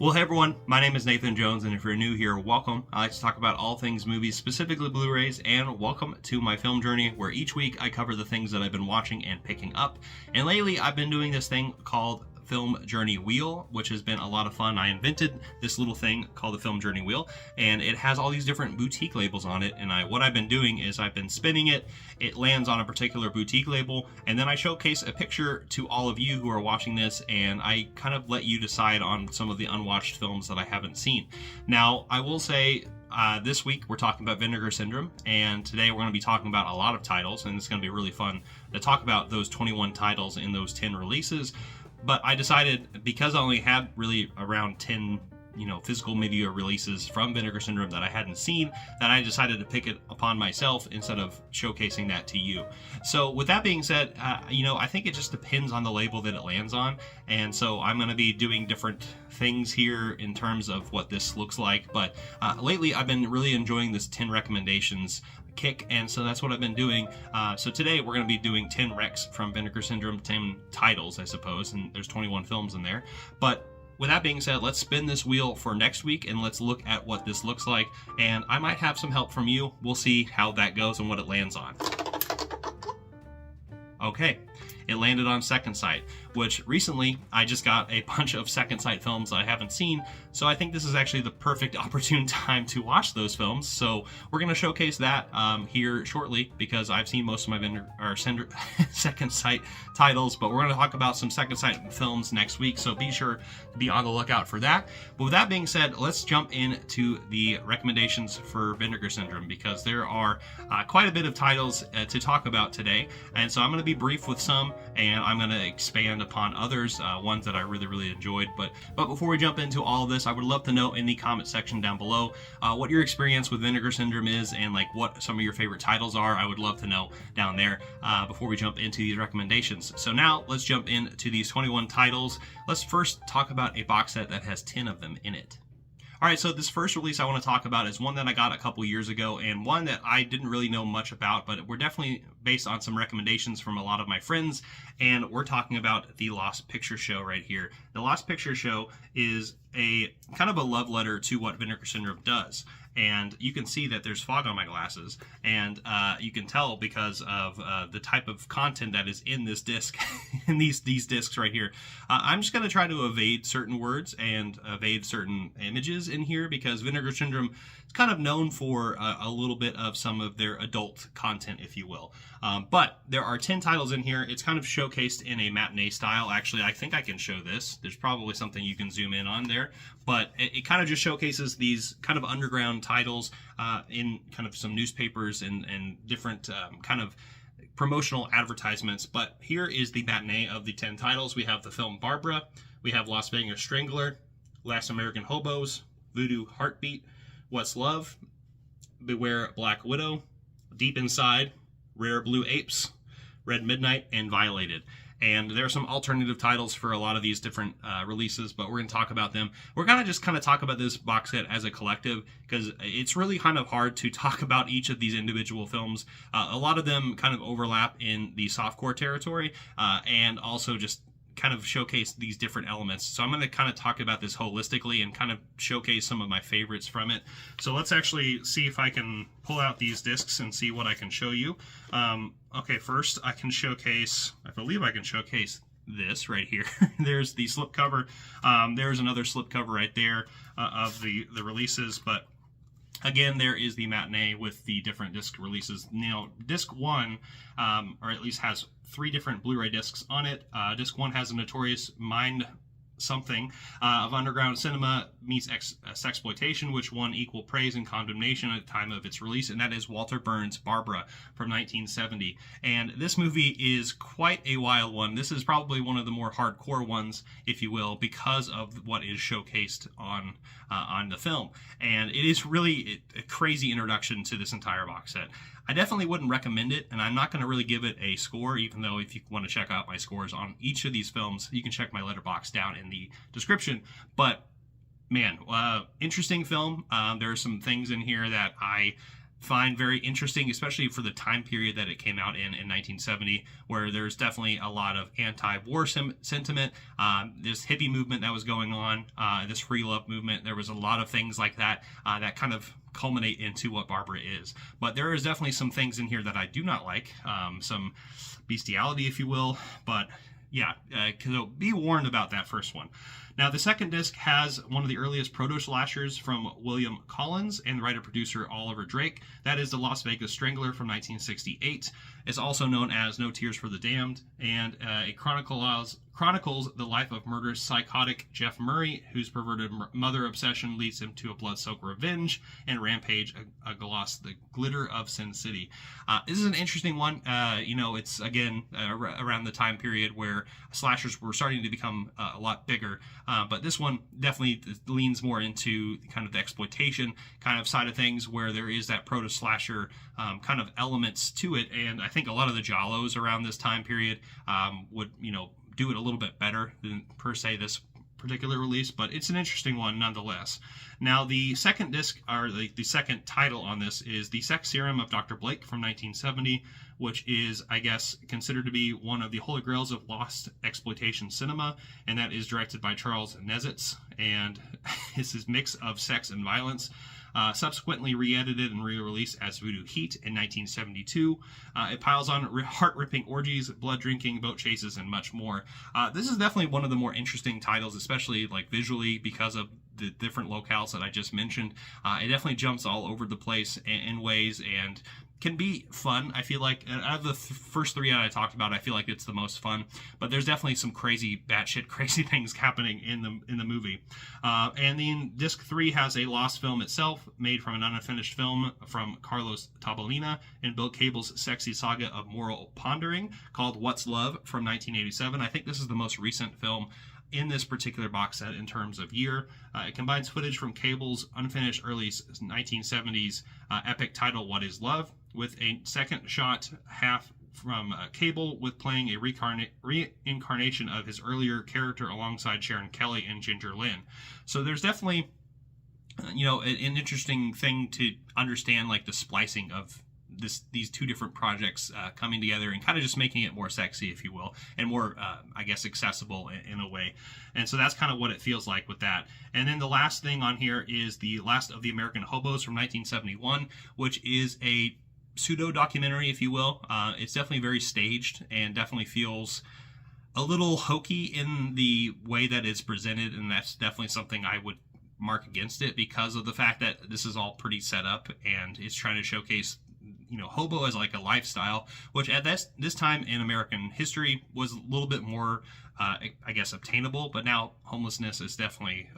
Well, hey everyone, my name is Nathan Jones, and if you're new here, welcome. I like to talk about all things movies, specifically Blu-rays, and welcome to my film journey, where each week I cover the things that I've been watching and picking up. And lately, I've been doing this thing called Film Journey Wheel, which has been a lot of fun. I invented this little thing called the Film Journey Wheel, and it has all these different boutique labels on it. And what I've been doing is I've been spinning it. It lands on a particular boutique label, and then I showcase a picture to all of you who are watching this, and I kind of let you decide on some of the unwatched films that I haven't seen. Now, I will say, this week we're talking about Vinegar Syndrome, and today we're going to be talking about a lot of titles, and it's going to be really fun to talk about those 21 titles in those 10 releases. But I decided, because I only had really around 10 physical media releases from Vinegar Syndrome that I hadn't seen, that I decided to pick it upon myself instead of showcasing that to you. So with that being said, I think it just depends on the label that it lands on, and so I'm going to be doing different things here in terms of what this looks like. But lately I've been really enjoying this 10 recommendations kick, and so that's what I've been doing. So today we're going to be doing 10 recs from Vinegar Syndrome, 10 titles I suppose, and there's 21 films in there. But with that being said, let's spin this wheel for next week and let's look at what this looks like. And I might have some help from you. We'll see how that goes and what it lands on. Okay, it landed on Second Sight, which recently I just got a bunch of Second Sight films that I haven't seen, so I think this is actually the perfect opportune time to watch those films. So we're going to showcase that here shortly, because I've seen most of my Second Sight titles, but we're going to talk about some Second Sight films next week, so be sure to be on the lookout for that. But with that being said, let's jump into the recommendations for Vinegar Syndrome, because there are quite a bit of titles to talk about today, and so I'm going to be brief with some, and I'm going to expand upon others, ones that I really enjoyed. But before we jump into all of this, I would love to know in the comment section down below what your experience with Vinegar Syndrome is, and like what some of your favorite titles are. I would love to know down there before we jump into these recommendations. So now let's jump into these 21 titles. Let's first talk about a box set that has 10 of them in it. Alright, so this first release I want to talk about is one that I got a couple years ago, and one that I didn't really know much about, but we're definitely based on some recommendations from a lot of my friends, and we're talking about The Lost Picture Show right here. The Lost Picture Show is a kind of a love letter to what Vinegar Syndrome does. And you can see that there's fog on my glasses, and you can tell because of the type of content that is in this disc, in these discs right here. I'm just going to try to evade certain words and evade certain images in here, because Vinegar Syndrome is kind of known for a little bit of some of their adult content, if you will. But there are 10 titles in here. It's kind of showcased in a matinee style. Actually, I think I can show this. There's probably something you can zoom in on there. But it kind of just showcases these kind of underground titles in kind of some newspapers and different kind of promotional advertisements. But here is the matinee of the 10 titles. We have the film Barbara. We have Las Vegas Strangler, Last American Hobos, Voodoo Heartbeat, What's Love, Beware Black Widow, Deep Inside, Rare Blue Apes, Red Midnight, and Violated. And there are some alternative titles for a lot of these different releases, but we're going to talk about them. We're going to just kind of talk about this box set as a collective, because it's really kind of hard to talk about each of these individual films. A lot of them kind of overlap in the softcore territory, and also just kind of showcase these different elements. So I'm going to kind of talk about this holistically and kind of showcase some of my favorites from it. So let's actually see if I can pull out these discs and see what I can show you. Okay, first I believe I can showcase this right here. There's the slipcover. There's another slipcover right there of the releases, but again, there is the matinee with the different disc releases. Now, disc 1, or at least has 3 different Blu-ray discs on it. Disc 1 has a Notorious Mind something of underground cinema meets sexploitation, which won equal praise and condemnation at the time of its release, and that is Walter Burns' Barbara from 1970. And this movie is quite a wild one. This is probably one of the more hardcore ones, if you will, because of what is showcased on the film. And it is really a crazy introduction to this entire box set. I definitely wouldn't recommend it, and I'm not going to really give it a score, even though if you want to check out my scores on each of these films, you can check my letterbox down in the description. But man, interesting film. There are some things in here that I find very interesting, especially for the time period that it came out in 1970, where there's definitely a lot of anti-war sentiment, this hippie movement that was going on, this free love movement. There was a lot of things like that that kind of culminate into what Barbara is. But there is definitely some things in here that I do not like, some bestiality, if you will. But yeah, so be warned about that first one. Now, the second disc has one of the earliest proto-slashers from William Collins and writer-producer Oliver Drake. That is The Las Vegas Strangler from 1968. It's also known as No Tears for the Damned, and it chronicles the life of murderous psychotic Jeff Murray, whose perverted mother obsession leads him to a blood-soaked revenge and rampage across the glitter of Sin City. This is an interesting one. It's, again, around the time period where slashers were starting to become a lot bigger. But this one definitely leans more into kind of the exploitation kind of side of things, where there is that proto-slasher kind of elements to it. And I think a lot of the giallos around this time period would, do it a little bit better than per se this particular release, but it's an interesting one nonetheless. Now, the second disc, or the second title on this, is The Sex Serum of Dr. Blake from 1970, which is, I guess, considered to be one of the holy grails of lost exploitation cinema, and that is directed by Charles Nesitz, and it's his mix of sex and violence. Subsequently re-edited and re-released as Voodoo Heat in 1972. It piles on heart-ripping orgies, blood drinking, boat chases, and much more. This is definitely one of the more interesting titles, especially like visually, because of the different locales that I just mentioned. It definitely jumps all over the place in ways, and can be fun. I feel like out of the first three that I talked about, I feel like it's the most fun. But there's definitely some crazy, batshit crazy things happening in the movie. And then disc 3 has a lost film itself, made from an unfinished film from Carlos Tabalina and Bill Cable's sexy saga of moral pondering, called What's Love from 1987. I think this is the most recent film in this particular box set in terms of year. It combines footage from Cable's unfinished early 1970s epic title What Is Love, with a second shot half from Cable, with playing a reincarnation of his earlier character alongside Sharon Kelly and Ginger Lynn. So there's definitely an interesting thing to understand, like the splicing of these two different projects coming together and kind of just making it more sexy, if you will, and more, I guess, accessible in a way. And so that's kind of what it feels like with that. And then the last thing on here is The Last of the American Hobos from 1971, which is a pseudo-documentary, if you will. It's definitely very staged and definitely feels a little hokey in the way that it's presented, and that's definitely something I would mark against it, because of the fact that this is all pretty set up and it's trying to showcase hobo as like a lifestyle, which at this time in American history was a little bit more, I guess, obtainable. But now homelessness is definitely,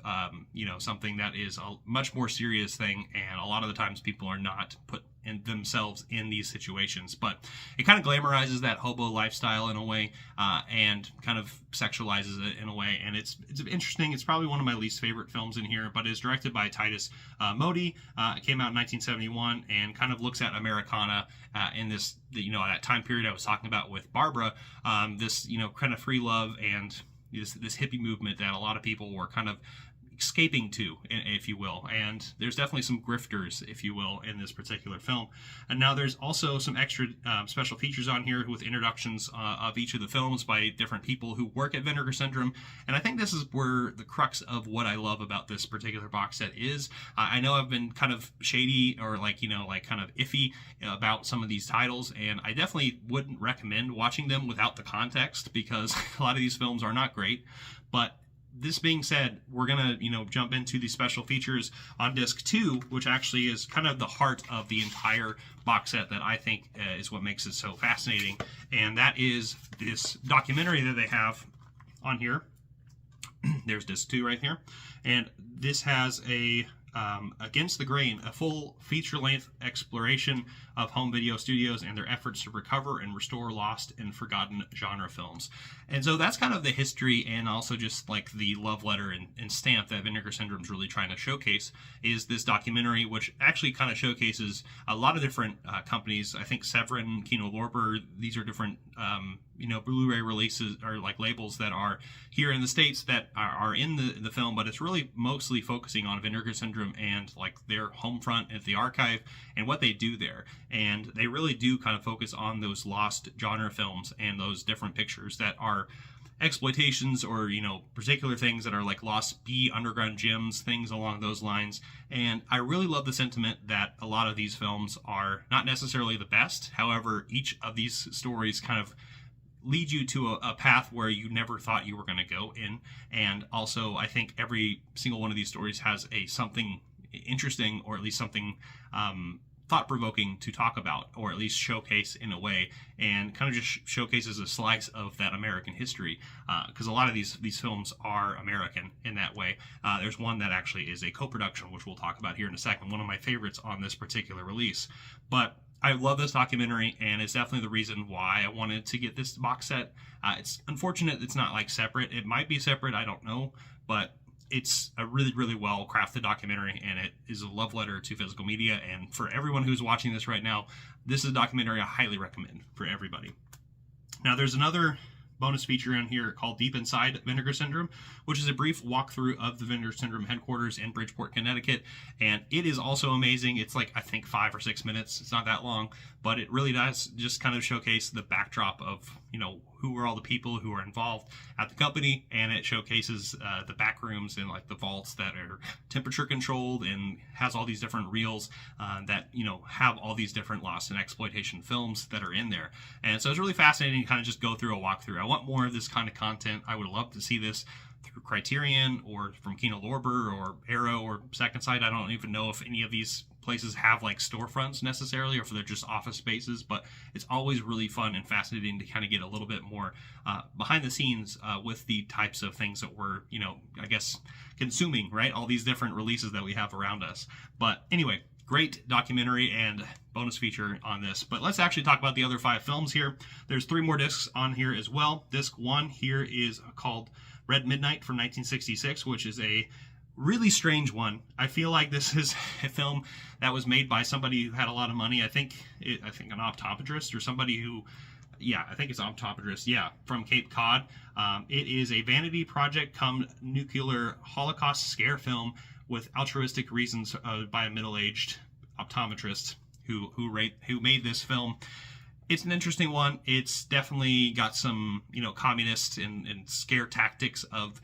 something that is a much more serious thing, and a lot of the times people are not put themselves in these situations. But it kind of glamorizes that hobo lifestyle in a way, and kind of sexualizes it in a way. And it's interesting. It's probably one of my least favorite films in here, but it's directed by Titus Modi. It came out in 1971 and kind of looks at Americana in this, that time period I was talking about with Barbara. This, kind of free love and this hippie movement that a lot of people were kind of escaping to, if you will. And there's definitely some grifters, if you will, in this particular film. And now there's also some extra special features on here with introductions of each of the films by different people who work at Vinegar Syndrome. And I think this is where the crux of what I love about this particular box set is. I know I've been kind of shady, or kind of iffy about some of these titles, and I definitely wouldn't recommend watching them without the context, because a lot of these films are not great. But this being said, we're gonna jump into the special features on disc 2, which actually is kind of the heart of the entire box set that I think is what makes it so fascinating, and that is this documentary that they have on here. There's disc 2 right here, and this has a Against the Grain, a full feature-length exploration of home video studios and their efforts to recover and restore lost and forgotten genre films. And so that's kind of the history, and also just like the love letter and stamp that Vinegar Syndrome is really trying to showcase, is this documentary, which actually kind of showcases a lot of different companies. I think Severin, Kino Lorber, these are different Blu-ray releases, or like labels that are here in the States that are in the film, but it's really mostly focusing on Vinegar Syndrome Syndrome and like their home front at the archive and what they do there. And they really do kind of focus on those lost genre films and those different pictures that are exploitations or, you know, particular things that are like lost B underground gems, things along those lines. And I really love the sentiment that a lot of these films are not necessarily the best. However, each of these stories kind of lead you to a path where you never thought you were going to go in. And also, I think every single one of these stories has a something interesting, or at least something thought-provoking to talk about, or at least showcase in a way, and kind of just showcases a slice of that American history, because a lot of these films are American in that way. There's one that actually is a co-production, which we'll talk about here in a second, one of my favorites on this particular release. But I love this documentary, and it's definitely the reason why I wanted to get this box set. It's unfortunate it's not like separate. It might be separate, I don't know, but it's a really, really well crafted documentary, and it is a love letter to physical media. And for everyone who's watching this right now, this is a documentary I highly recommend for everybody. Now, there's another bonus feature in here called Deep Inside Vinegar Syndrome, which is a brief walkthrough of the Vinegar Syndrome headquarters in Bridgeport, Connecticut. And it is also amazing. It's like, I think 5 or 6 minutes. It's not that long, but it really does just kind of showcase the backdrop of, you know, who are all the people who are involved at the company. And it showcases the back rooms and like the vaults that are temperature controlled, and has all these different reels that, you know, have all these different lost and exploitation films that are in there. And so it's really fascinating to kind of just go through a walkthrough. I want more of this kind of content. I would love to see this through Criterion or from Kino Lorber or Arrow or Second Sight. I don't even know if any of these places have like storefronts necessarily, or if they're just office spaces, but it's always really fun and fascinating to kind of get a little bit more behind the scenes with the types of things that we're, you know, I guess consuming, right? All these different releases that we have around us. But anyway, great documentary and bonus feature on this. But let's actually talk about the other 5 films here. There's 3 more discs on here as well. Disc 1 here is called Red Midnight from 1966, which is a really strange one. I feel like this is a film that was made by somebody who had a lot of money. I think an optometrist or somebody who, yeah, I think it's optometrist, yeah, from Cape Cod. It is a vanity project come nuclear Holocaust scare film with altruistic reasons by a middle-aged optometrist who made this film. It's an interesting one. It's definitely got some, you know, communist and scare tactics of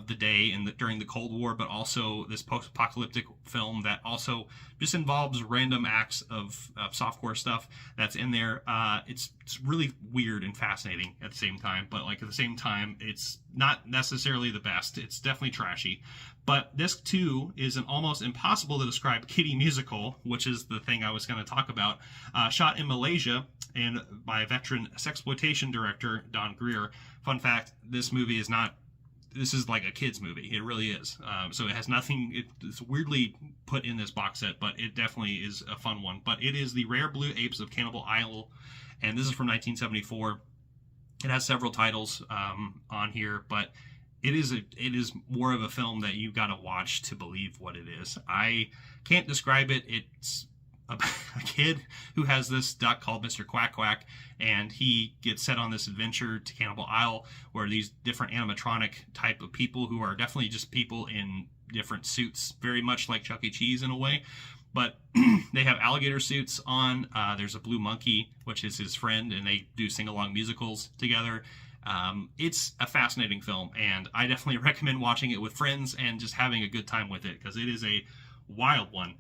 the day and during the Cold War, but also this post-apocalyptic film that also just involves random acts of softcore stuff that's in there. It's really weird and fascinating at the same time, but like at the same time, it's not necessarily the best. It's definitely trashy. But disc 2 is an almost impossible to describe kiddie musical, which is the thing I was going to talk about, shot in Malaysia and by veteran sexploitation director Don Greer. Fun fact, this movie is not, this is like a kid's movie. It really is. So it has nothing, it's weirdly put in this box set, but it definitely is a fun one. But it is The Rare Blue Apes of Cannibal Isle, and this is from 1974. It has several titles on here, but it is more of a film that you got to watch to believe what it is. I can't describe it. It's a kid who has this duck called Mr. Quack Quack, and he gets set on this adventure to Cannibal Isle, where these different animatronic type of people, who are definitely just people in different suits, very much like Chuck E. Cheese in a way, but they have alligator suits on. There's a blue monkey, which is his friend, and they do sing-along musicals together. It's a fascinating film, and I definitely recommend watching it with friends and just having a good time with it, because it is a wild one.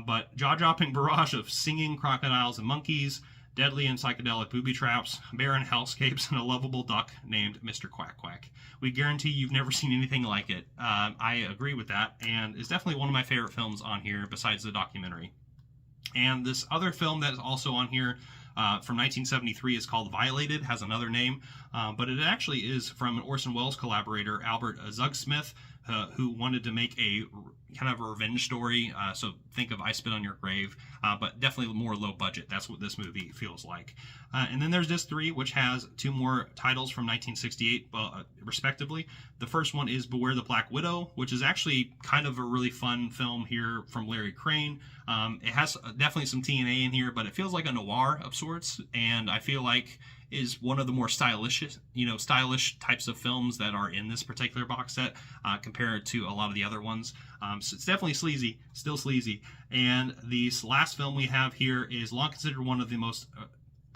But jaw-dropping barrage of singing crocodiles and monkeys, deadly and psychedelic booby traps, barren hellscapes, and a lovable duck named Mr. Quack Quack. We guarantee you've never seen anything like it. I agree with that, and it's definitely one of my favorite films on here besides the documentary. And this other film that is also on here from 1973 is called Violated, has another name, but it actually is from an Orson Welles collaborator, Albert Zugsmith, who wanted to make a kind of a revenge story. So think of I Spit on Your Grave, but definitely more low budget. That's what this movie feels like. And then there's disc 3, which has 2 more titles from 1968, respectively. The first one is Beware the Black Widow, which is actually kind of a really fun film here from Larry Crane. It has definitely some TNA in here, but it feels like a noir of sorts, and I feel like is one of the more stylish types of films that are in this particular box set compared to a lot of the other ones. So it's definitely sleazy, still sleazy. And the last film we have here is long considered one of the most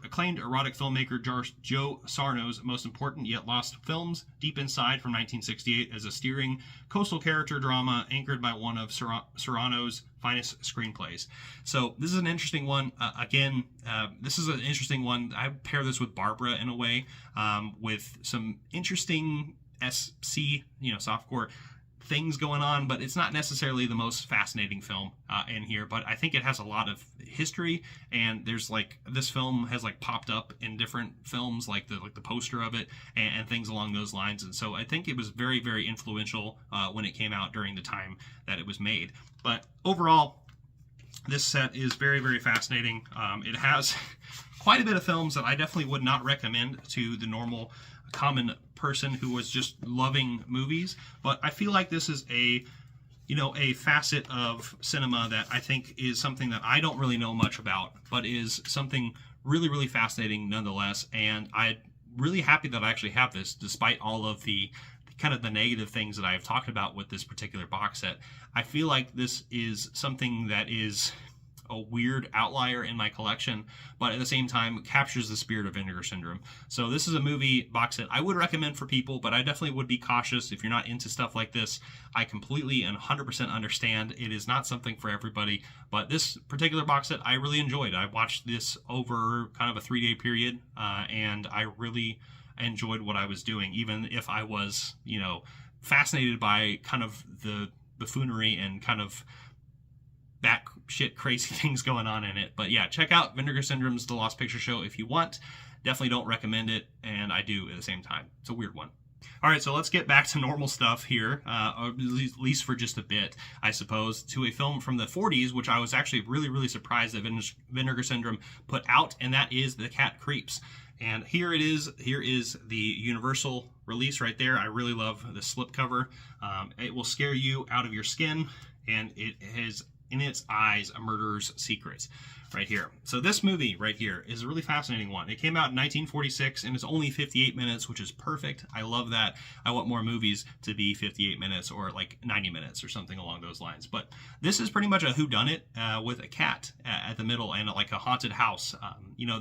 acclaimed erotic filmmaker Joe Sarno's most important yet lost films, Deep Inside from 1968, as a steering coastal character drama anchored by one of Sarno's finest screenplays. So this is an interesting one. This is an interesting one. I pair this with Barbara in a way, with some interesting SC, softcore things going on, but it's not necessarily the most fascinating film in here. But I think it has a lot of history, and there's this film has popped up in different films, like the poster of it and things along those lines. And so I think it was very, very influential when it came out during the time that it was made. But overall, this set is very, very fascinating. It has quite a bit of films that I definitely would not recommend to the normal common person who was just loving movies, but I feel like this is a facet of cinema that I think is something that I don't really know much about, but is something really, really fascinating nonetheless. And I'm really happy that I actually have this, despite all of the kind of the negative things that I've talked about with this particular box set. I feel like this is something that is a weird outlier in my collection, but at the same time captures the spirit of Vinegar Syndrome. So this is a movie box set I would recommend for people, but I definitely would be cautious if you're not into stuff like this. I completely and 100% understand it is not something for everybody, but this particular box set I really enjoyed. I watched this over kind of a 3-day period, and I really enjoyed what I was doing, even if I was, fascinated by kind of the buffoonery and kind of batshit crazy things going on in it. But yeah, check out Vinegar Syndrome's The Lost Picture Show if you want. Definitely don't recommend it, and I do at the same time. It's a weird one. All right, so let's get back to normal stuff here, or at least for just a bit, I suppose, to a film from the 40s, which I was actually really, really surprised that Vinegar Syndrome put out, and that is The Cat Creeps. And here it is. Here is the Universal release right there. I really love the slipcover. It will scare you out of your skin, and it has in its eyes a murderer's secret right here. So this movie right here is a really fascinating one. It came out in 1946 and it's only 58 minutes, which is perfect. I love that. I want more movies to be 58 minutes or 90 minutes or something along those lines. But this is pretty much a whodunit with a cat at the middle and a haunted house.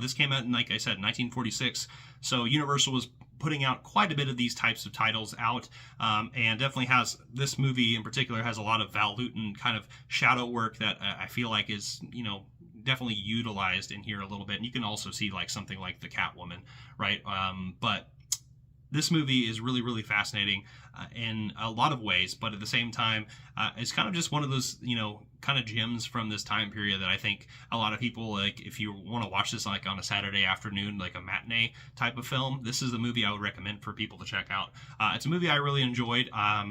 This came out in, like I said, 1946. So Universal was putting out quite a bit of these types of titles out, and definitely has, this movie in particular has a lot of Val Lewton kind of shadow work that I feel like is, definitely utilized in here a little bit. And you can also see something like the Catwoman, right? But this movie is really, really fascinating in a lot of ways, but at the same time, it's kind of just one of those, kind of gems from this time period that I think a lot of people, if you want to watch this on a Saturday afternoon, a matinee type of film, this is the movie I would recommend for people to check out. It's a movie I really enjoyed,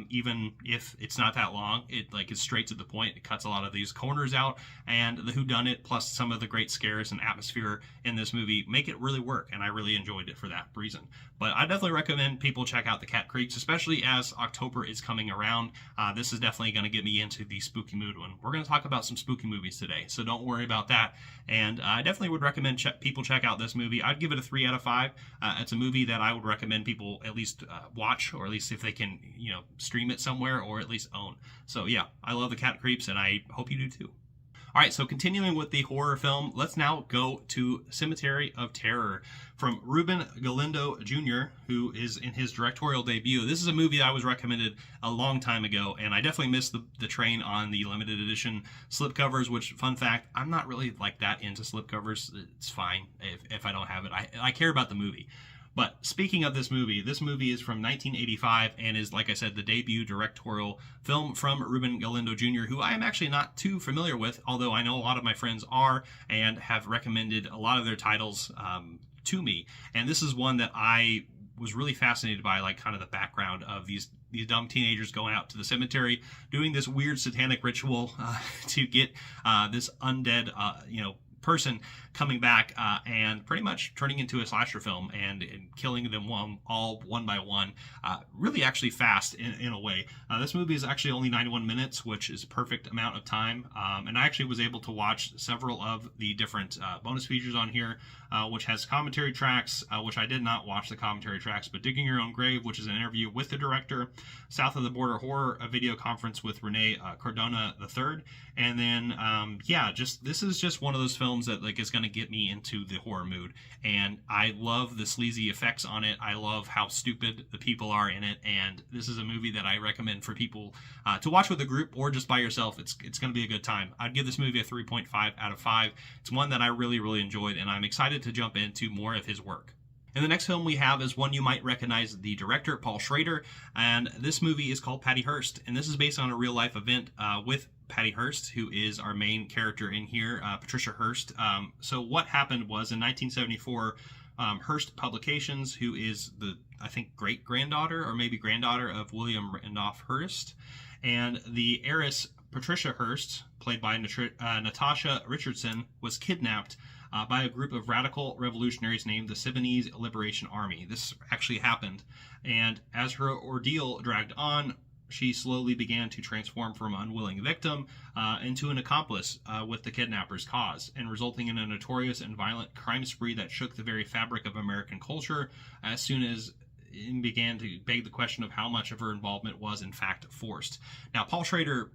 even if it's not that long. It is straight to the point. It cuts a lot of these corners out, and the whodunit plus some of the great scares and atmosphere in this movie make it really work, and I really enjoyed it for that reason. But I definitely recommend people check out The Cat Creeps, especially as October is coming around. This is definitely going to get me into the spooky mood one. We're going to talk about some spooky movies today, so don't worry about that. And I definitely would recommend people check out this movie. I'd give it a 3 out of 5. It's a movie that I would recommend people at least watch, or at least if they can, stream it somewhere, or at least own. So yeah, I love The Cat Creeps, and I hope you do too. All right, so continuing with the horror film, let's now go to Cemetery of Terror from Ruben Galindo Jr., who is in his directorial debut. This is a movie I was recommended a long time ago, and I definitely missed the train on the limited edition slipcovers, which, fun fact, I'm not really that into slipcovers. It's fine if I don't have it. I care about the movie. But speaking of this movie is from 1985 and is, like I said, the debut directorial film from Ruben Galindo Jr., who I am actually not too familiar with, although I know a lot of my friends are and have recommended a lot of their titles to me. And this is one that I was really fascinated by, kind of the background of these dumb teenagers going out to the cemetery, doing this weird satanic ritual to get this undead, person coming back and pretty much turning into a slasher film and killing them all one by one, really actually fast in a way. This movie is actually only 91 minutes, which is a perfect amount of time, and I actually was able to watch several of the different bonus features on here, which has commentary tracks, which I did not watch the commentary tracks, but Digging Your Own Grave, which is an interview with the director, South of the Border Horror, a video conference with Renee Cardona III, and then this is just one of those films that like is going to get me into the horror mood, and I love the sleazy effects on it. I love how stupid the people are in it, and this is a movie that I recommend for people to watch with a group or just by yourself. It's going to be a good time. I'd give this movie a 3.5 out of 5. It's one that I really enjoyed, and I'm excited to jump into more of his work. And the next film we have is one you might recognize, the director, Paul Schrader, and this movie is called Patty Hearst, and this is based on a real-life event with Patty Hearst, who is our main character in here, Patricia Hearst. So what happened was in 1974, Hearst Publications, who is the, I think, great-granddaughter or maybe granddaughter of William Randolph Hearst, and the heiress Patricia Hearst, played by Natasha Richardson, was kidnapped by a group of radical revolutionaries named the Sudanese Liberation Army. This actually happened, and as her ordeal dragged on, she slowly began to transform from an unwilling victim into an accomplice with the kidnappers' cause, and resulting in a notorious and violent crime spree that shook the very fabric of American culture as soon as it began to beg the question of how much of her involvement was in fact forced. Now, Paul Schrader,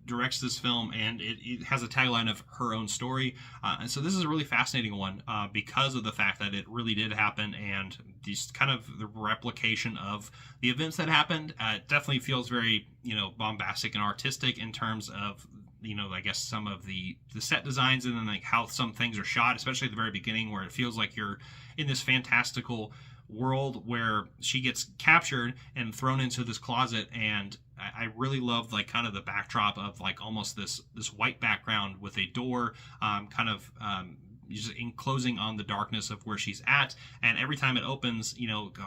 directs this film, and it has a tagline of her own story, and so this is a really fascinating one because of the fact that it really did happen, and these kind of the replication of the events that happened. It definitely feels very bombastic and artistic in terms of I guess some of the set designs, and then like how some things are shot, especially at the very beginning, where it feels like you're in this fantastical world where she gets captured and thrown into this closet. And I really love like kind of the backdrop of like almost this white background with a door just enclosing on the darkness of where she's at. And every time it opens,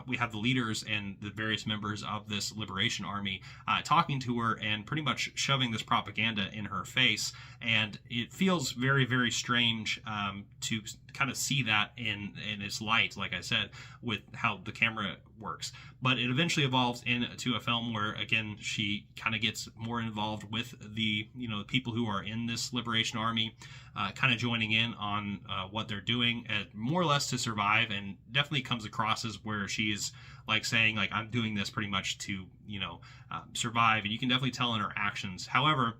we have the leaders and the various members of this liberation army talking to her and pretty much shoving this propaganda in her face. And it feels very strange to kind of see that in its light, like I said, with how the camera works. But it eventually evolves into a film where, again, she kind of gets more involved with the people who are in this liberation army, kind of joining in on what they're doing, more or less to survive, and definitely comes across as where she's like saying like, I'm doing this pretty much to survive, and you can definitely tell in her actions. However,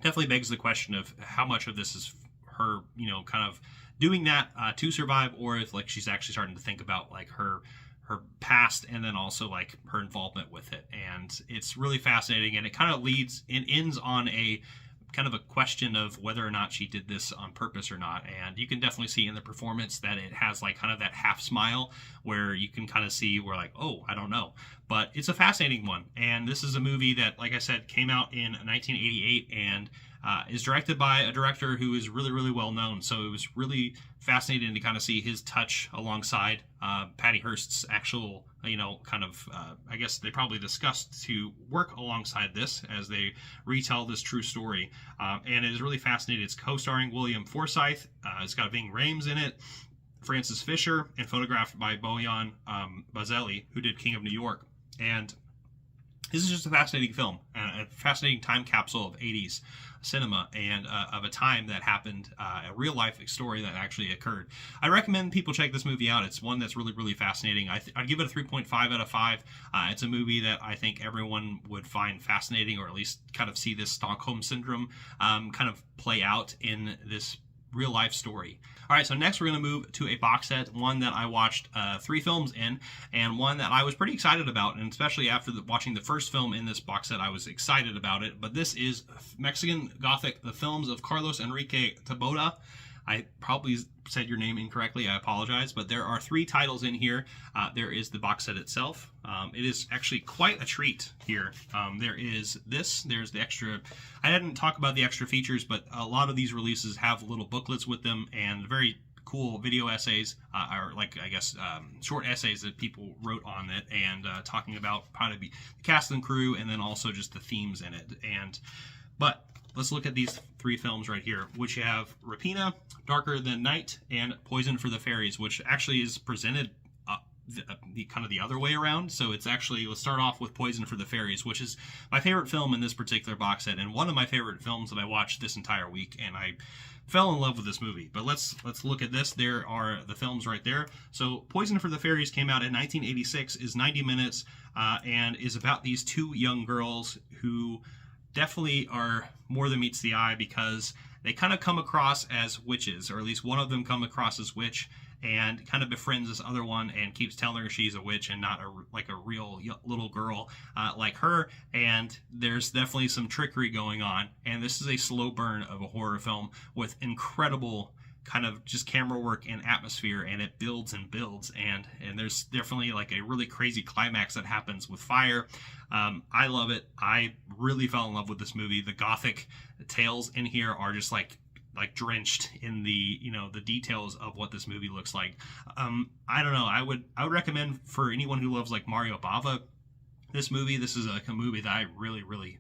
definitely begs the question of how much of this is her kind of doing that to survive, or if like she's actually starting to think about like her past, and then also like her involvement with it. And it's really fascinating, and it kind of ends on a kind of a question of whether or not she did this on purpose or not. And you can definitely see in the performance that it has like kind of that half smile where you can kind of see where like, oh, I don't know. But it's a fascinating one. And this is a movie that, like I said, came out in 1988 and is directed by a director who is really well known. So it was really fascinating to kind of see his touch alongside Patty Hearst's actual, I guess they probably discussed to work alongside this as they retell this true story. And it is really fascinating. It's co-starring William Forsythe. It's got Ving Rhames in it, Francis Fisher, and photographed by Bojan Bazelli, who did King of New York. And this is just a fascinating film, a fascinating time capsule of 80s cinema and of a time that happened, a real life story that actually occurred. I recommend people check this movie out. It's one that's really fascinating. I'd give it a 3.5 out of 5. It's a movie that I think everyone would find fascinating, or at least kind of see this Stockholm Syndrome kind of play out in this real life story. All right, so next we're going to move to a box set, one that I watched 3 films in, and one that I was pretty excited about, and especially after watching the first film in this box set, I was excited about it. But this is Mexican Gothic, the films of Carlos Enrique Taboada. I probably said your name incorrectly, I apologize, but there are 3 titles in here. There is the box set itself. It is actually quite a treat here. There is this, there's the extra, I didn't talk about the extra features, but a lot of these releases have little booklets with them and very cool video essays, or like, I guess, short essays that people wrote on it, and talking about how to be the cast and crew, and then also just the themes in it. But let's look at these three films right here, which have Rapina, Darker Than Night, and Poison for the Fairies, which actually is presented the kind of the other way around. So it's actually, let's start off with Poison for the Fairies, which is my favorite film in this particular box set, and one of my favorite films that I watched this entire week, and I fell in love with this movie. But let's look at this. There are the films right there. So Poison for the Fairies came out in 1986, is 90 minutes, and is about these two young girls who definitely are more than meets the eye, because they kind of come across as witches, or at least one of them come across as witch, and kind of befriends this other one and keeps telling her she's a witch and not like a real little girl like her. And there's definitely some trickery going on. And this is a slow burn of a horror film with incredible kind of just camera work and atmosphere, and it builds and builds, and there's definitely like a really crazy climax that happens with fire. I love it. I really fell in love with this movie. The gothic tales in here are just like drenched in the the details of what this movie looks like. I don't know. I would recommend for anyone who loves like Mario Bava this movie. This is like a movie that I really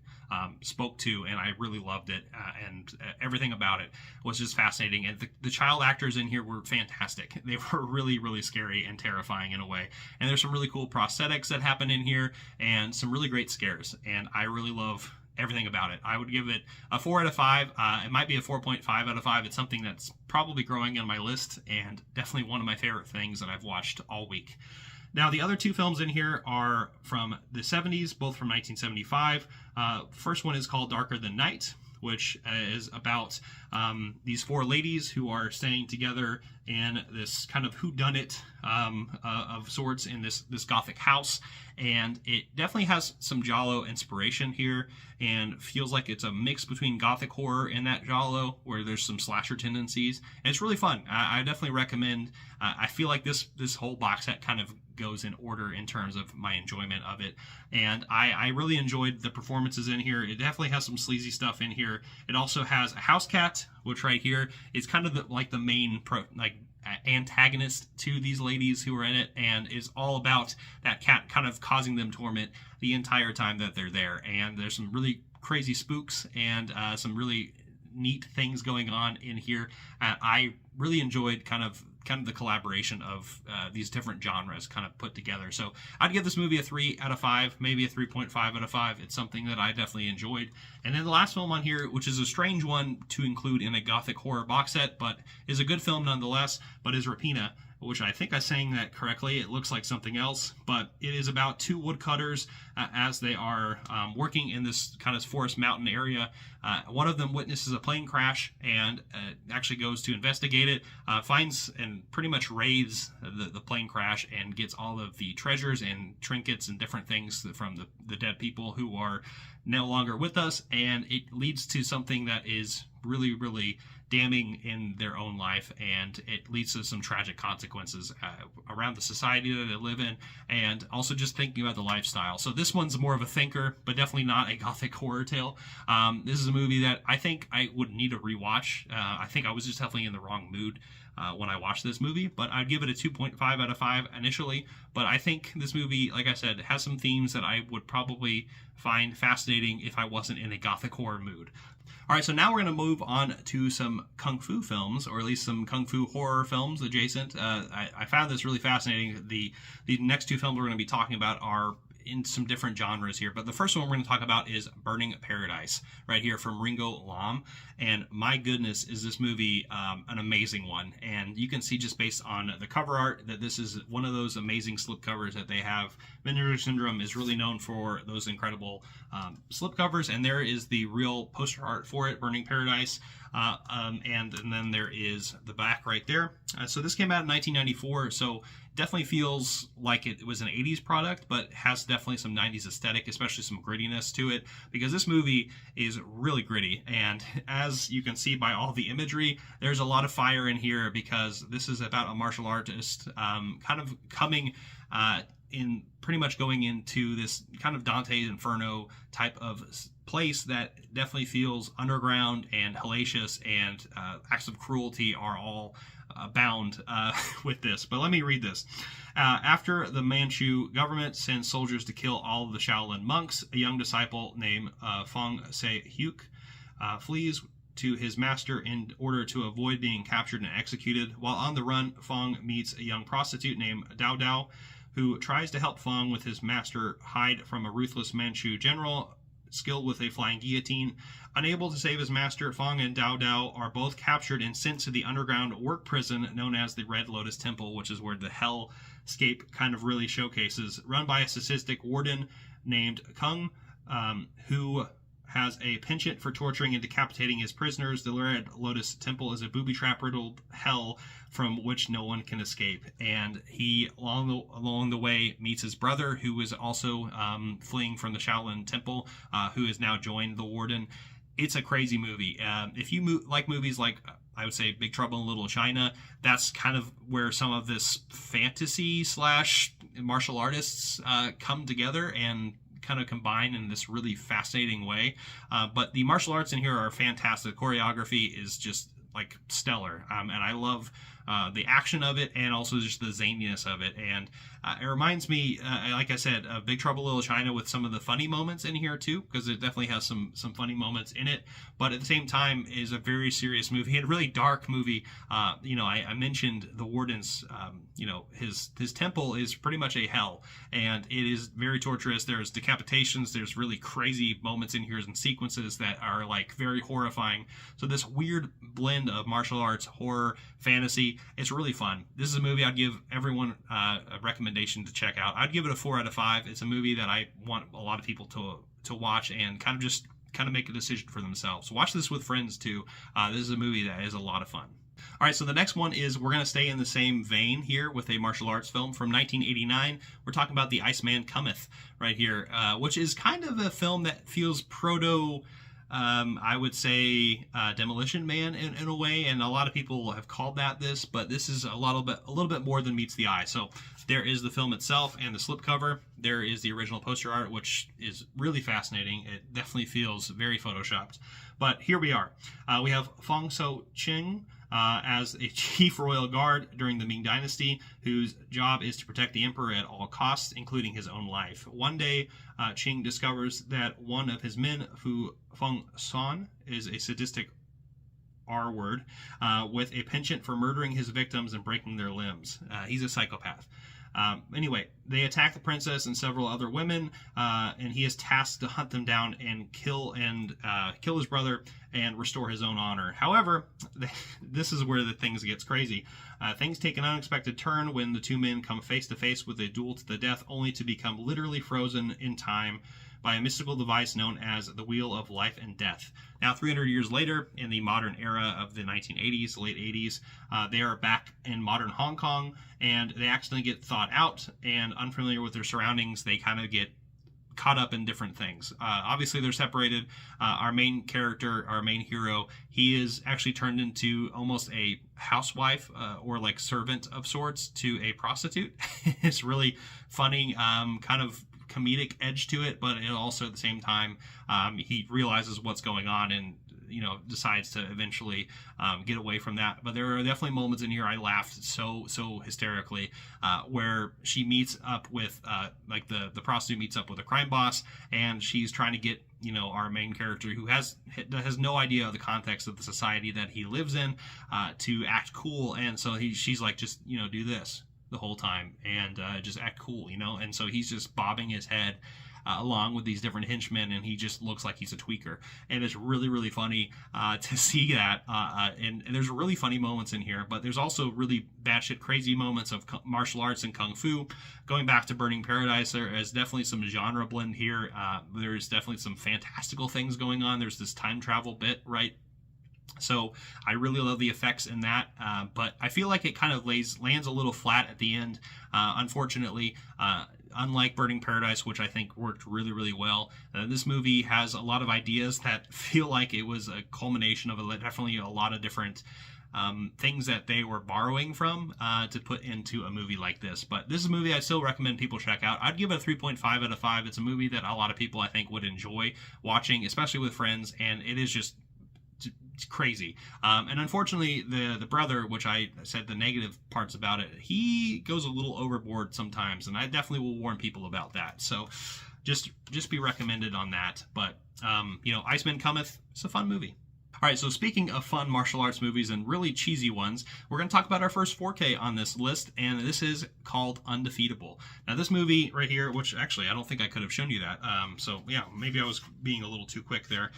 spoke to, and I really loved it, and everything about it was just fascinating. And the child actors in here were fantastic. They were really scary and terrifying in a way. And there's some really cool prosthetics that happen in here, and some really great scares. And I really love everything about it. I would give it a 4 out of 5. It might be a 4.5 out of 5. It's something that's probably growing on my list, and definitely one of my favorite things that I've watched all week. Now, the other two films in here are from the 70s, both from 1975. First one is called Darker Than Night, which is about these four ladies who are staying together in this kind of whodunit of sorts in this gothic house. And it definitely has some Giallo inspiration here, and feels like it's a mix between gothic horror and that Giallo, where there's some slasher tendencies. And it's really fun. I definitely recommend. I feel like this whole box set kind of goes in order in terms of my enjoyment of it, and I really enjoyed the performances in here. It definitely has some sleazy stuff in here. It also has a house cat, which right here is kind of the main antagonist to these ladies who are in it, and is all about that cat kind of causing them torment the entire time that they're there. And there's some really crazy spooks and some really neat things going on in here. I really enjoyed kind of the collaboration of these different genres kind of put together. So I'd give this movie a 3 out of 5, maybe a 3.5 out of 5. It's something that I definitely enjoyed. And then the last film on here, which is a strange one to include in a gothic horror box set, but is a good film nonetheless, but is Rapina, which I think I'm saying that correctly. It looks like something else, but it is about two woodcutters as they are working in this kind of forest mountain area. One of them witnesses a plane crash and actually goes to investigate it, finds and pretty much raids the plane crash, and gets all of the treasures and trinkets and different things from the dead people who are no longer with us. And it leads to something that is really damning in their own life, and it leads to some tragic consequences around the society that they live in, and also just thinking about the lifestyle. So this one's more of a thinker, but definitely not a gothic horror tale. This is a movie that I think I would need to rewatch. I think I was just definitely in the wrong mood when I watched this movie, but I'd give it a 2.5 out of 5 initially. But I think this movie, like I said, has some themes that I would probably find fascinating if I wasn't in a gothic horror mood. All right, so now we're going to move on to some kung fu films, or at least some kung fu horror films adjacent. I found this really fascinating. The next two films we're going to be talking about are in some different genres here, but the first one we're going to talk about is Burning Paradise, right here from Ringo Lam. And my goodness, is this movie an amazing one. And you can see just based on the cover art that this is one of those amazing slipcovers that they have. Vinegar Syndrome is really known for those incredible slipcovers, and there is the real poster art for it, Burning Paradise. And then there is the back right there. So this came out in 1994, so definitely feels like it was an 80s product, but has definitely some 90s aesthetic, especially some grittiness to it, because this movie is really gritty. And as you can see by all the imagery, there's a lot of fire in here, because this is about a martial artist kind of coming in pretty much going into this kind of Dante's Inferno type of place that definitely feels underground and hellacious, and acts of cruelty are all bound with this. But let me read this. After the Manchu government sends soldiers to kill all of the Shaolin monks, a young disciple named Fong Se-hyuk flees to his master in order to avoid being captured and executed. While on the run, Fong meets a young prostitute named Dao Dao, who tries to help Fong with his master hide from a ruthless Manchu general skilled with a flying guillotine. Unable to save his master, Fong and Dao Dao are both captured and sent to the underground work prison known as the Red Lotus Temple, which is where the hellscape kind of really showcases, run by a sadistic warden named Kung, who has a penchant for torturing and decapitating his prisoners. The Red Lotus Temple is a booby-trap-riddled hell from which no one can escape. And he, along the way, meets his brother, who is also fleeing from the Shaolin Temple, who has now joined the Warden. It's a crazy movie. If you like movies like, I would say, Big Trouble in Little China, that's kind of where some of this fantasy / martial artists come together and kind of combine in this really fascinating way. But the martial arts in here are fantastic. Choreography is just like stellar, and I love the action of it and also just the zaniness of it. And it reminds me, like I said, of Big Trouble in Little China with some of the funny moments in here too, because it definitely has some funny moments in it. But at the same time, is a very serious movie and a really dark movie. I mentioned the Warden's, his temple is pretty much a hell, and it is very torturous. There's decapitations. There's really crazy moments in here and sequences that are like very horrifying. So this weird blend of martial arts, horror, fantasy. It's really fun. This is a movie I'd give everyone a recommendation to check out. I'd give it a 4 out of 5. It's a movie that I want a lot of people to watch and kind of make a decision for themselves. Watch this with friends too. This is a movie that is a lot of fun. All right, so the next one is, we're going to stay in the same vein here with a martial arts film from 1989. We're talking about The Iceman Cometh right here, which is kind of a film that feels proto, I would say, Demolition Man in a way, and a lot of people have called that this, but this is a little bit more than meets the eye. So there is the film itself and the slipcover. There is the original poster art, which is really fascinating. It definitely feels very photoshopped. But here we are. We have Fong So Ching as a chief royal guard during the Ming Dynasty, whose job is to protect the emperor at all costs, including his own life. One day, Qing discovers that one of his men, Fu Feng San, is a sadistic R word with a penchant for murdering his victims and breaking their limbs. He's a psychopath. Anyway, they attack the princess and several other women, and he is tasked to hunt them down and kill his brother and restore his own honor. However, this is where the things gets crazy. Things take an unexpected turn when the two men come face to face with a duel to the death, only to become literally frozen in time by a mystical device known as the Wheel of Life and Death. Now, 300 years later, in the modern era of the 1980s, late 80s, they are back in modern Hong Kong, and they accidentally get thawed out, and unfamiliar with their surroundings, they kind of get caught up in different things. Obviously, they're separated. Our main character, our main hero, he is actually turned into almost a housewife or like servant of sorts to a prostitute. It's really funny, kind of comedic edge to it, but it also at the same time he realizes what's going on and decides to eventually get away from that. But there are definitely moments in here I laughed so hysterically where she meets up with like the prostitute meets up with a crime boss, and she's trying to get our main character, who has no idea of the context of the society that he lives in, to act cool. And so she's like, just do this the whole time and just act cool, and so he's just bobbing his head along with these different henchmen, and he just looks like he's a tweaker. And it's really funny to see that, and there's really funny moments in here, but there's also really batshit crazy moments of martial arts and kung fu. Going back to Burning Paradise, there is definitely some genre blend here. There's definitely some fantastical things going on. There's this time travel bit, right? So I really love the effects in that, but I feel like it kind of lands a little flat at the end, unfortunately. Unlike Burning Paradise, which I think worked really well, this movie has a lot of ideas that feel like it was a culmination of definitely a lot of different things that they were borrowing from to put into a movie like this. But this is a movie I still recommend people check out. I'd give it a 3.5 out of 5. It's a movie that a lot of people I think would enjoy watching, especially with friends, and it is just crazy. And unfortunately, the brother, which I said the negative parts about it, he goes a little overboard sometimes, and I definitely will warn people about that. So just be recommended on that. But Iceman Cometh, it's a fun movie. All right, so speaking of fun martial arts movies and really cheesy ones, we're going to talk about our first 4K on this list, and this is called Undefeatable. Now, this movie right here, which actually I don't think I could have shown you that, so yeah, maybe I was being a little too quick there.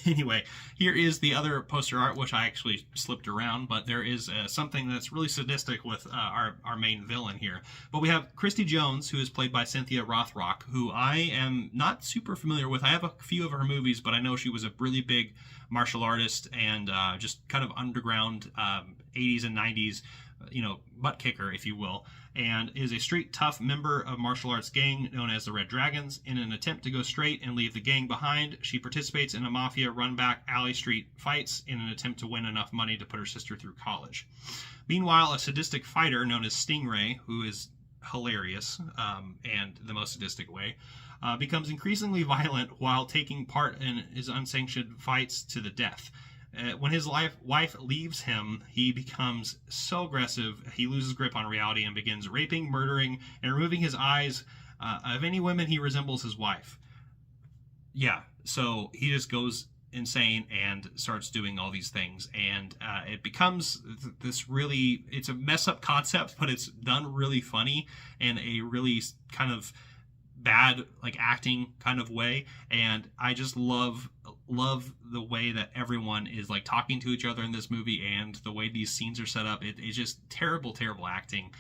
Anyway, here is the other poster art, which I actually slipped around, but there is something that's really sadistic with our main villain here. But we have Christy Jones, who is played by Cynthia Rothrock, who I am not super familiar with. I have a few of her movies, but I know she was a really big martial artist and just kind of underground 80s and 90s, butt kicker, if you will, and is a street tough member of martial arts gang known as the Red Dragons. In an attempt to go straight and leave the gang behind, she participates in a mafia run-back alley street fights in an attempt to win enough money to put her sister through college. Meanwhile, a sadistic fighter known as Stingray, who is hilarious and the most sadistic way, becomes increasingly violent while taking part in his unsanctioned fights to the death. When his wife leaves him, he becomes so aggressive, he loses grip on reality and begins raping, murdering, and removing his eyes of any women he resembles his wife. Yeah, so he just goes insane and starts doing all these things, and it becomes this really, it's a mess up concept, but it's done really funny in a really kind of bad acting kind of way, and I just love the way that everyone is talking to each other in this movie and the way these scenes are set up. It's just terrible acting,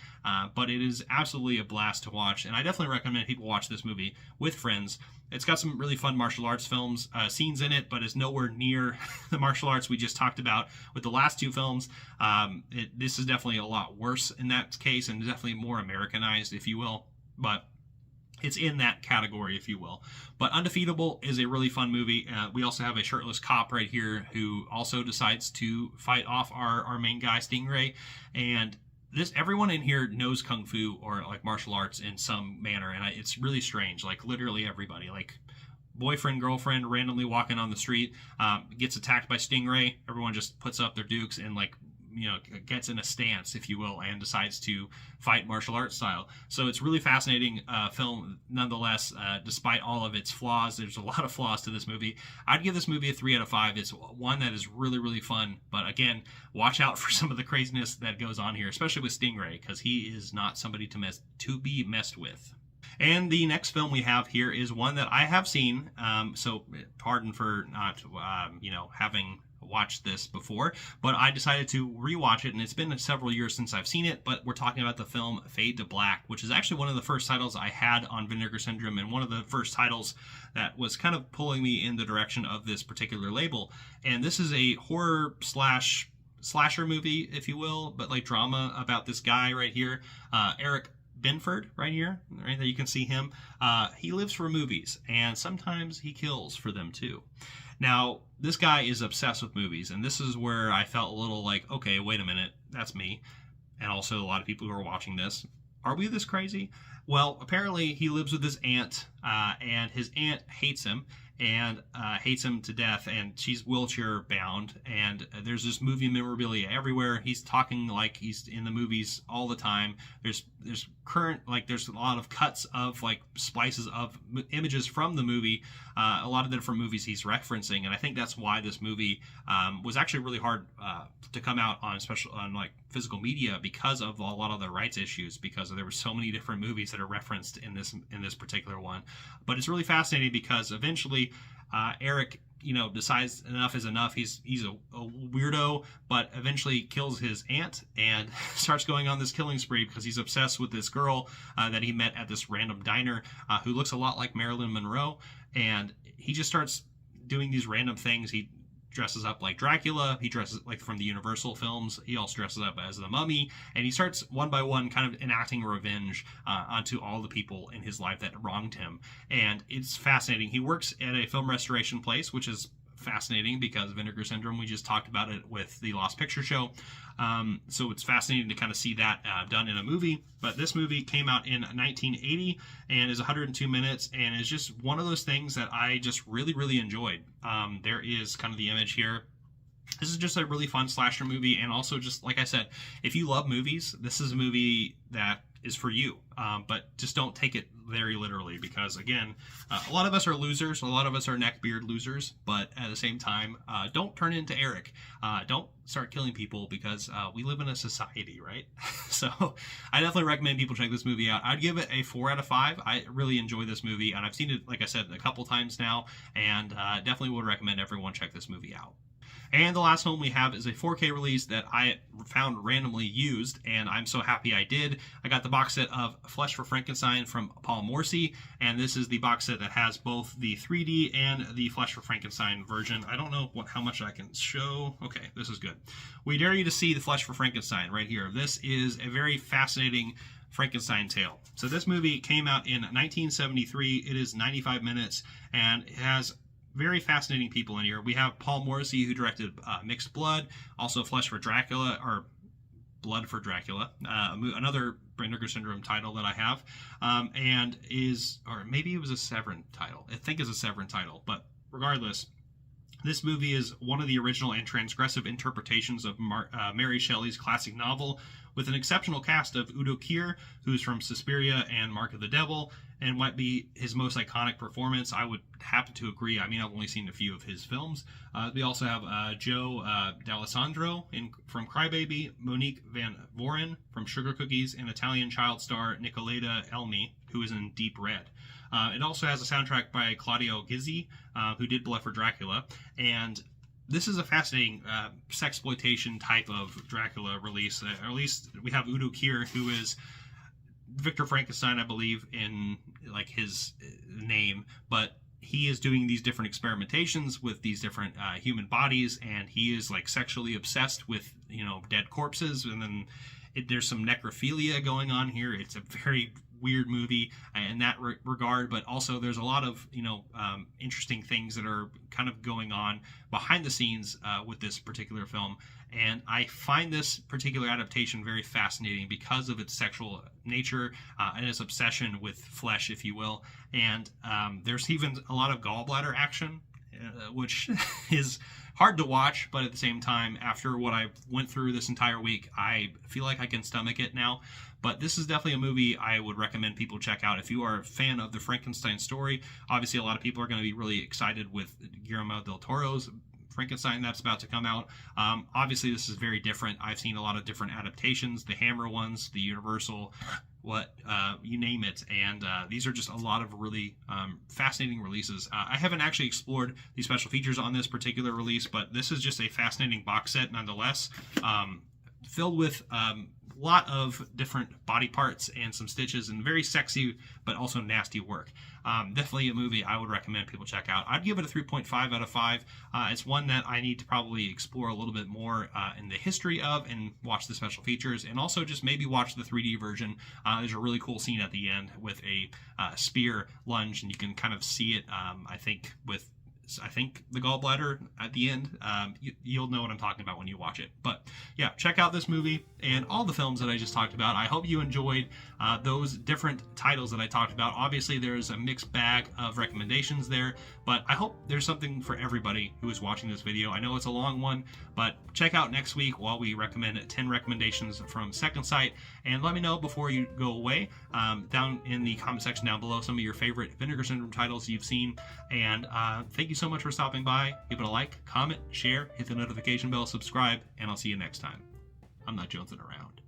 but it is absolutely a blast to watch, and I definitely recommend people watch this movie with friends. It's got some really fun martial arts scenes in it, but it's nowhere near the martial arts we just talked about with the last two films. This is definitely a lot worse in that case, and definitely more Americanized, if you will, but it's in that category, if you will. But Undefeatable is a really fun movie. We also have a shirtless cop right here who also decides to fight off our main guy, Stingray. And everyone in here knows Kung Fu or martial arts in some manner. And it's really strange. Literally everybody. Boyfriend, girlfriend, randomly walking on the street, gets attacked by Stingray. Everyone just puts up their dukes and gets in a stance, if you will, and decides to fight martial arts style. So it's really fascinating film nonetheless, despite all of its flaws. There's a lot of flaws to this movie. I'd give this movie a 3 out of 5. It's one that is really fun, but again, watch out for some of the craziness that goes on here, especially with Stingray, because he is not somebody to be messed with. And the next film we have here is one that I have seen, so pardon for not having watched this before, but I decided to rewatch it, and it's been several years since I've seen it. But we're talking about the film Fade to Black, which is actually one of the first titles I had on Vinegar Syndrome, and one of the first titles that was kind of pulling me in the direction of this particular label. And this is a horror slasher movie, if you will, but drama about this guy right here, Eric Binford, right here, right there, you can see him. He lives for movies, and sometimes he kills for them too. Now, this guy is obsessed with movies, and this is where I felt a little okay, wait a minute, that's me. And also a lot of people who are watching this. Are we this crazy? Well, apparently he lives with his aunt, and his aunt hates him, and hates him to death, and she's wheelchair bound, and there's this movie memorabilia everywhere. He's talking like he's in the movies all the time. There's there's a lot of cuts of splices of images from the movie, a lot of the different movies he's referencing, and I think that's why this movie was actually really hard to come out on, especially on physical media, because of a lot of the rights issues, because there were so many different movies that are referenced in this particular one. But it's really fascinating because eventually Eric decides enough is enough. He's a weirdo, but eventually kills his aunt and starts going on this killing spree because he's obsessed with this girl that he met at this random diner who looks a lot like Marilyn Monroe, and he just starts doing these random things. He dresses up like Dracula. He dresses from the Universal films. He also dresses up as the Mummy, and he starts one by one kind of enacting revenge onto all the people in his life that wronged him. And it's fascinating. He works at a film restoration place, which is fascinating because Vinegar Syndrome, we just talked about it with the Lost Picture Show. So it's fascinating to kind of see that done in a movie. But this movie came out in 1980 and is 102 minutes and is just one of those things that I just really enjoyed. There is kind of the image here. This is just a really fun slasher movie, and also just like I said, if you love movies, this is a movie that is for you. But just don't take it very literally, because again, a lot of us are losers, a lot of us are neckbeard losers, but at the same time, don't turn into Eric. Don't start killing people, because we live in a society, right? So I definitely recommend people check this movie out. I'd give it a 4 out of 5. I really enjoy this movie, and I've seen it, like I said, a couple times now, and definitely would recommend everyone check this movie out. And the last film we have is a 4K release that I found randomly used, and I'm so happy I did. I got the box set of Flesh for Frankenstein from Paul Morrissey, and this is the box set that has both the 3D and the Flesh for Frankenstein version. I don't know how much I can show. Okay, this is good. We dare you to see the Flesh for Frankenstein right here. This is a very fascinating Frankenstein tale. So this movie came out in 1973. It is 95 minutes, and it has very fascinating people in here. We have Paul Morrissey, who directed Mixed Blood, also Flesh for Dracula, or Blood for Dracula, another Vinegar Syndrome title that I have, and is, or maybe it was a Severin title. I think it's a Severin title, but regardless, this movie is one of the original and transgressive interpretations of Mary Shelley's classic novel, with an exceptional cast of Udo Kier, who's from Suspiria and Mark of the Devil, and might be his most iconic performance. I would happen to agree. I mean, I've only seen a few of his films. We also have Joe D'Alessandro from Crybaby, Monique Van Voren from Sugar Cookies, and Italian child star Nicoletta Elmi, who is in Deep Red. It also has a soundtrack by Claudio Gizzi, who did Blood for Dracula, and this is a fascinating sexploitation type of Dracula release. Or at least we have Udo Kier, who is Victor Frankenstein, I believe, in like his name, but he is doing these different experimentations with these different human bodies, and he is like sexually obsessed with, you know, dead corpses, and then there's some necrophilia going on here. It's a very weird movie in that regard, but also there's a lot of, you know, interesting things that are kind of going on behind the scenes with this particular film, and I find this particular adaptation very fascinating because of its sexual nature and its obsession with flesh, if you will, and there's even a lot of gallbladder action, which is hard to watch, but at the same time, after what I went through this entire week, I feel like I can stomach it now. But this is definitely a movie I would recommend people check out. If you are a fan of the Frankenstein story, obviously a lot of people are going to be really excited with Guillermo del Toro's Frankenstein that's about to come out. Obviously, this is very different. I've seen a lot of different adaptations, the Hammer ones, the Universal, you name it, and these are just a lot of really fascinating releases. I haven't actually explored the special features on this particular release, but this is just a fascinating box set nonetheless, filled with a lot of different body parts and some stitches and very sexy but also nasty work. Definitely a movie I would recommend people check out. I'd give it a 3.5 out of 5. It's one that I need to probably explore a little bit more in the history of, and watch the special features, and also just maybe watch the 3D version. There's a really cool scene at the end with a spear lunge, and you can kind of see it, I think the gallbladder at the end. You'll know what I'm talking about when you watch it. But yeah, check out this movie and all the films that I just talked about. I hope you enjoyed those different titles that I talked about. Obviously, there's a mixed bag of recommendations there, but I hope there's something for everybody who is watching this video. I know it's a long one, but check out next week while we recommend 10 recommendations from Second Sight, and let me know before you go away down in the comment section down below some of your favorite Vinegar Syndrome titles you've seen. And thank you so much for stopping by. Give it a like, comment, share, hit the notification bell, subscribe, and I'll see you next time. I'm not jonesing around.